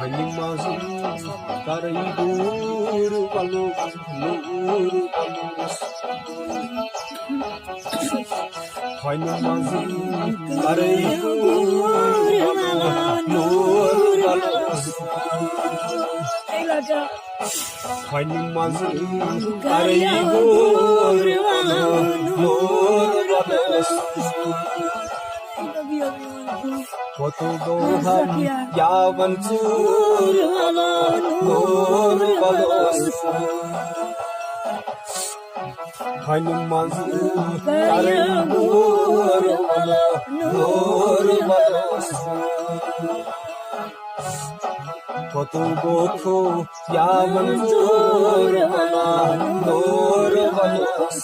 hanya mazlum tarai dur balu nur balus hanya mazlum tarai dur balu nur balus hanya mazlum tarai dur balu nur balus কত গোহাম ইয়া মনসুর নূর বালোস হানি মজলুম তারে নূর নূর বালোস কত গোখো ইয়া মনসুর নূর বালোস